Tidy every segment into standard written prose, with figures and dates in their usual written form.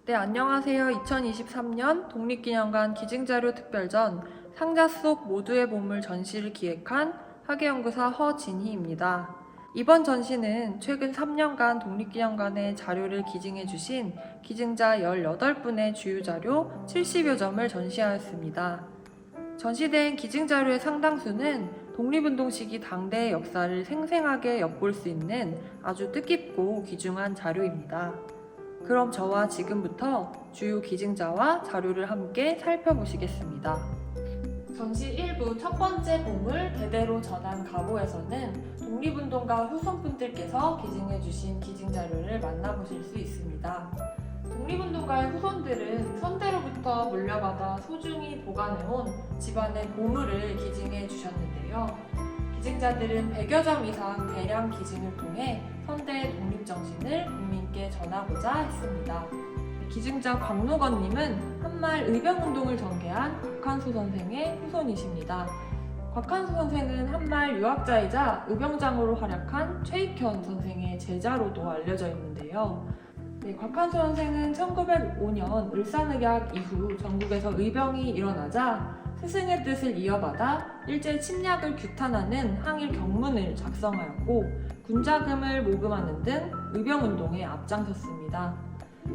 네, 안녕하세요. 2023년 독립기념관 기증자료 특별전 상자 속 모두의 보물 전시를 기획한 학예연구사 허진희입니다. 이번 전시는 최근 3년간 독립기념관에 자료를 기증해 주신 기증자 18분의 주요 자료 70여 점을 전시하였습니다. 전시된 기증자료의 상당수는 독립운동 시기 당대의 역사를 생생하게 엿볼 수 있는 아주 뜻깊고 귀중한 자료입니다. 그럼 저와 지금부터 주요 기증자와 자료를 함께 살펴보시겠습니다. 전시 1부 첫 번째 보물 대대로 전한 가보에서는 독립운동가 후손분들께서 기증해주신 기증자료를 만나보실 수 있습니다. 독립운동가의 후손들은 선대로부터 물려받아 소중히 보관해온 집안의 보물을 기증해 주셨는데요. 기증자들은 100여 점 이상 대량 기증을 통해 선대의 독립정신을 국민께 전하고자 했습니다. 기증자 곽노건님은 한말 의병운동을 전개한 곽한수 선생의 후손이십니다. 곽한수 선생은 한말 유학자이자 의병장으로 활약한 최익현 선생의 제자로도 알려져 있는데요. 곽한수 선생은 1905년 을사늑약 이후 전국에서 의병이 일어나자 스승의 뜻을 이어받아 일제 침략을 규탄하는 항일 경문을 작성하였고 군자금을 모금하는 등 의병운동에 앞장섰습니다.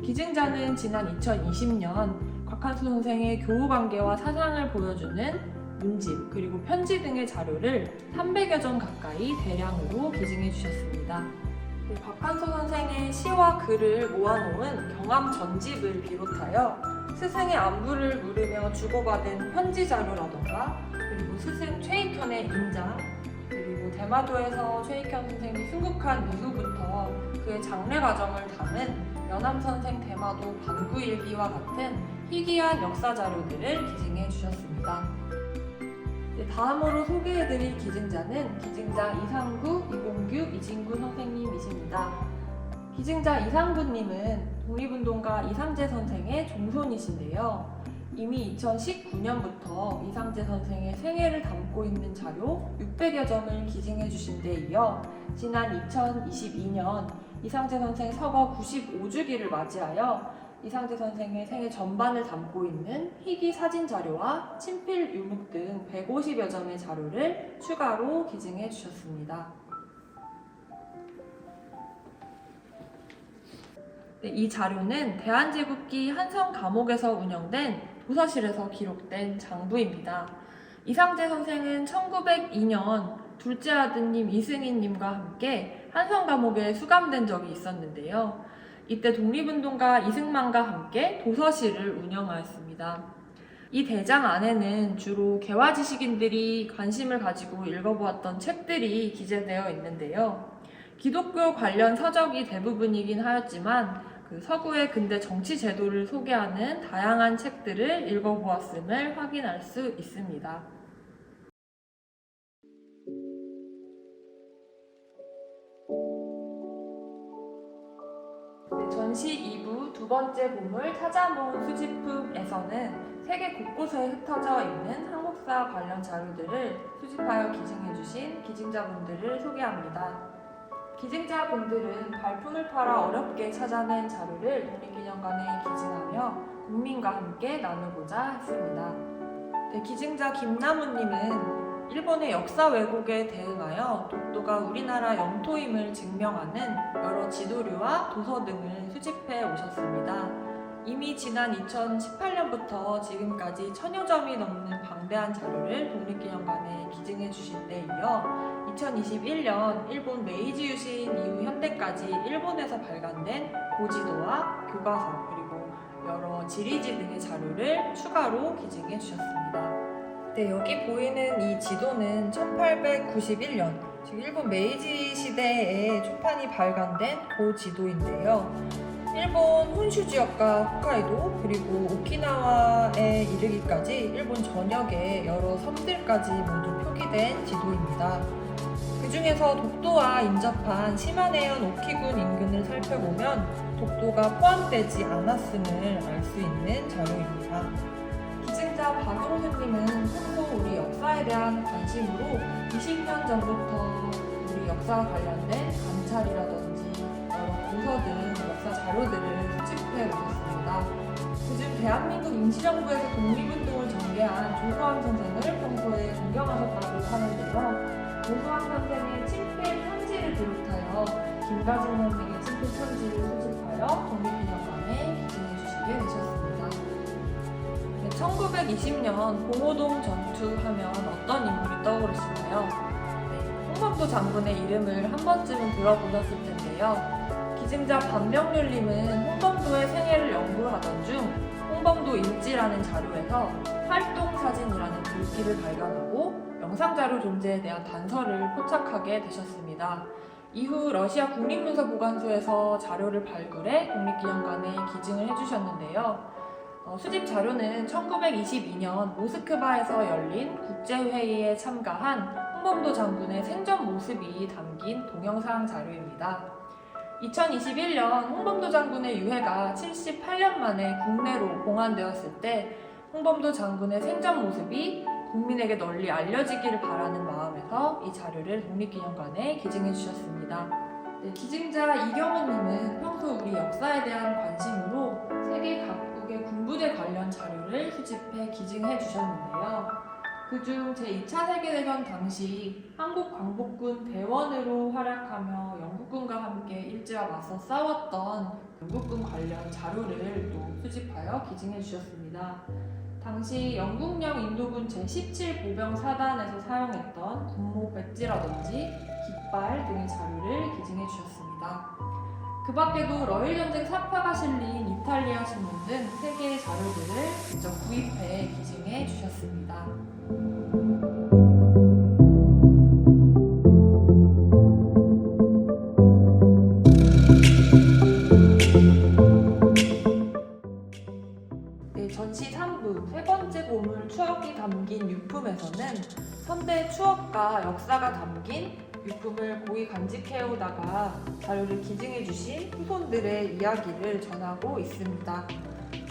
기증자는 지난 2020년 곽한수 선생의 교우관계와 사상을 보여주는 문집 그리고 편지 등의 자료를 300여 점 가까이 대량으로 기증해 주셨습니다. 곽한수 선생의 시와 글을 모아놓은 경암 전집을 비롯하여 스승의 안부를 물으며 주고받은 편지 자료라던가 그리고 스승 최익현의 인자 그리고 대마도에서 최익현 선생이 순국한 이후부터 그의 장례 과정을 담은 연암선생 대마도 반구일기와 같은 희귀한 역사 자료들을 기증해 주셨습니다. 다음으로 소개해드릴 기증자는 기증자 이상구, 이봉규, 이진구 선생님이십니다. 기증자 이상구님은 독립운동가 이상재 선생의 종손이신데요. 이미 2019년부터 이상재 선생의 생애를 담고 있는 자료 600여 점을 기증해 주신 데 이어 지난 2022년 이상재 선생 서거 95주기를 맞이하여 이상재 선생의 생애 전반을 담고 있는 희귀 사진 자료와 친필 유목 등 150여 점의 자료를 추가로 기증해 주셨습니다. 이 자료는 대한제국기 한성 감옥에서 운영된 도서실에서 기록된 장부입니다. 이상재 선생은 1902년 둘째 아드님 이승희님과 함께 한성 감옥에 수감된 적이 있었는데요. 이때 독립운동가 이승만과 함께 도서실을 운영하였습니다. 이 대장 안에는 주로 개화지식인들이 관심을 가지고 읽어보았던 책들이 기재되어 있는데요. 기독교 관련 서적이 대부분이긴 하였지만 그 서구의 근대 정치 제도를 소개하는 다양한 책들을 읽어보았음을 확인할 수 있습니다. 전시 2부 두 번째 보물 찾아 모은 수집품에서는 세계 곳곳에 흩어져 있는 한국사 관련 자료들을 수집하여 기증해주신 기증자분들을 소개합니다. 기증자분들은 발품을 팔아 어렵게 찾아낸 자료를 독립기념관에 기증하며 국민과 함께 나누고자 했습니다. 기증자 김나무님은 일본의 역사 왜곡에 대응하여 독도가 우리나라 영토임을 증명하는 여러 지도류와 도서 등을 수집해 오셨습니다. 이미 지난 2018년부터 지금까지 1000여 점이 넘는 방대한 자료를 독립기념관에 기증해 주신 데 이어 2021년 일본 메이지 유신 이후 현대까지 일본에서 발간된 고지도와 교과서 그리고 여러 지리지 등의 자료를 추가로 기증해 주셨습니다. 여기 보이는 이 지도는 1891년, 즉 일본 메이지 시대에 초판이 발간된 고지도인데요. 일본 혼슈 지역과 홋카이도 그리고 오키나와에 이르기까지 일본 전역의 여러 섬들까지 모두 표기된 지도입니다. 그 중에서 독도와 인접한 시마네현 오키군 인근을 살펴보면 독도가 포함되지 않았음을 알 수 있는 자료입니다. 기증자 박용수님은 평소 우리 역사에 대한 관심으로 20년 전부터 우리 역사와 관련된 관찰이라든지 여러 도서 등 역사 자료들을 수집해 오셨습니다. 대한민국 임시정부에서 독립운동을 전개한 조수환 선생을 평소에 존경하셨다고 하는데요. 조수환 선생의 친필 편지를 비롯하여 김가진 선생의 친필 편지를 수집하여 독립기념관에 기증해 주시게 되셨습니다. 1920년 봉오동 전투 하면 어떤 인물이 떠오르시나요? 홍범도 장군의 이름을 한 번쯤은 들어보셨을 텐데요. 기증자 반병률님은 홍범도의 생애를 연구하던 중 홍범도 일지라는 자료에서 활동사진이라는 글귀를 발견하고 영상자료 존재에 대한 단서를 포착하게 되셨습니다. 이후 러시아 국립문서보관소에서 자료를 발굴해 독립기념관에 기증을 해주셨는데요. 수집 자료는 1922년 모스크바에서 열린 국제회의에 참가한 홍범도 장군의 생전 모습이 담긴 동영상 자료입니다. 2021년 홍범도 장군의 유해가 78년 만에 국내로 봉환되었을 때 홍범도 장군의 생전 모습이 국민에게 널리 알려지기를 바라는 마음에서 이 자료를 독립기념관에 기증해 주셨습니다. 기증자 이경훈님은 평소 우리 역사에 대한 관심으로 세계 각국의 군부대 관련 자료를 수집해 기증해 주셨는데요. 그중 제2차 세계대전 당시 한국 광복군 대원으로 활약하며 영국군과 함께 일제와 맞서 싸웠던 영국군 관련 자료를 또 수집하여 기증해 주셨습니다. 당시 영국령 인도군 제17보병 사단에서 사용했던 군목 배지라든지 깃발 등의 자료를 기증해 주셨습니다. 그 밖에도 러일전쟁 사파가 실린 이탈리아 신문 등 3개의 자료들을 직접 구입해 기증해 주셨습니다. 전시 3부 세 번째 보물 추억이 담긴 유품에서는 선대의 추억과 역사가 담긴 유품을 고이 간직해오다가 자료를 기증해주신 후손들의 이야기를 전하고 있습니다.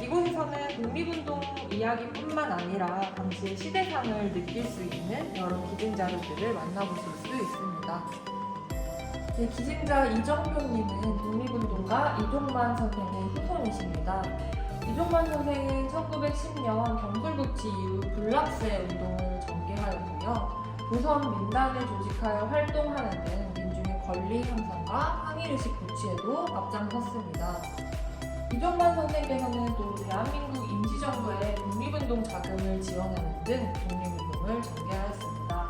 이곳에서는 독립운동 이야기뿐만 아니라 당시의 시대상을 느낄 수 있는 여러 기증 자료들을 만나보실 수 있습니다. 기증자 이정표님은 독립운동가 이종만 선생의 후손이십니다. 이종만 선생은 1910년 경술국치 이후 불락세 운동을 전개하였고요. 조선 민단을 조직하여 활동하는 등 민중의 권리 향상과 항일의식 고취에도 앞장섰습니다. 이종만 선생께서는 또 대한민국 임시정부의 독립운동 자금을 지원하는 등 독립운동을 전개하였습니다.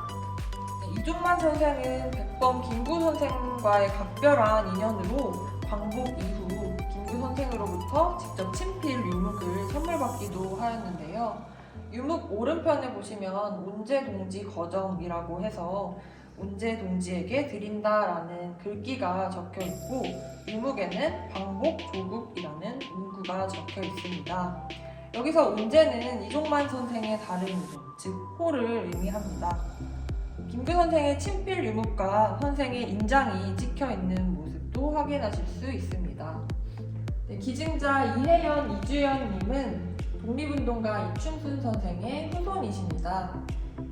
이종만 선생은 백범 김구 선생과의 각별한 인연으로 광복 이후 김구 선생으로부터 직접 친필 유묵을 선물받기도 하였는데요. 유묵 오른편에 보시면 운제동지 거정이라고 해서 운제동지에게 드린다라는 글귀가 적혀 있고 유묵에는 광복 조국이라는 문구가 적혀 있습니다. 여기서 운제는 이종만 선생의 다른 이름, 즉 호를 의미합니다. 김구 선생의 친필 유묵과 선생의 인장이 찍혀 있는 모습도 확인하실 수 있습니다. 기증자 이혜연, 이주연님은 독립운동가 이충순 선생의 후손이십니다.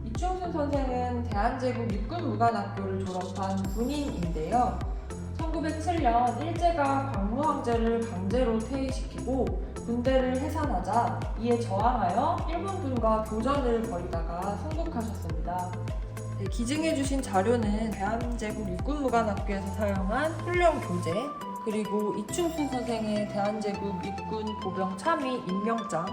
이충순 선생은 대한제국 육군무관학교를 졸업한 군인인데요. 1907년 일제가 광무황제를 강제로 퇴위시키고 군대를 해산하자 이에 저항하여 일본군과 교전을 벌이다가 순국하셨습니다. 기증해주신 자료는 대한제국 육군무관학교에서 사용한 훈련 교재, 그리고 이충순 선생의 대한제국 육군 보병 참의 임명장,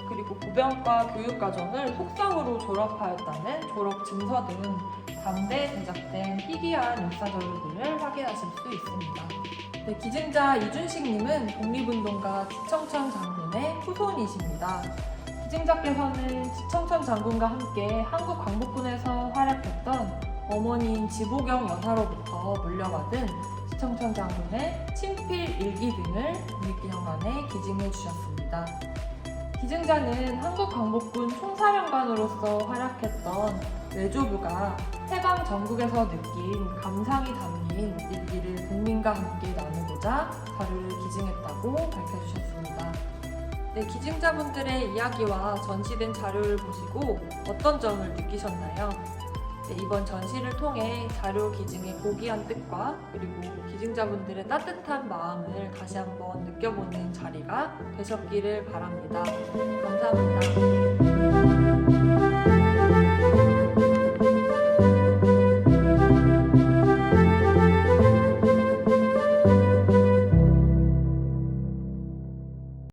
그리고 보병과 교육과정을 속성으로 졸업하였다는 졸업 증서 등 당대 제작된 희귀한 역사 자료들을 확인하실 수 있습니다. 기증자 이준식님은 독립운동가 지청천 장군의 후손이십니다. 기증자께서는 지청천 장군과 함께 한국 광복군에서 활약했던 어머니인 지보경 여사로부터 물려받은 지청천 장군의 친필 일기 등을 독립기념관에 기증해 주셨습니다. 기증자는 한국광복군 총사령관으로서 활약했던 외조부가 해방 전국에서 느낀 감상이 담긴 일기를 국민과 함께 나누고자 자료를 기증했다고 밝혀주셨습니다. 기증자분들의 이야기와 전시된 자료를 보시고 어떤 점을 느끼셨나요? 이번 전시를 통해 자료 기증의 고귀한 뜻과 그리고 기증자분들의 따뜻한 마음을 다시 한번 느껴보는 자리가 되셨기를 바랍니다. 감사합니다.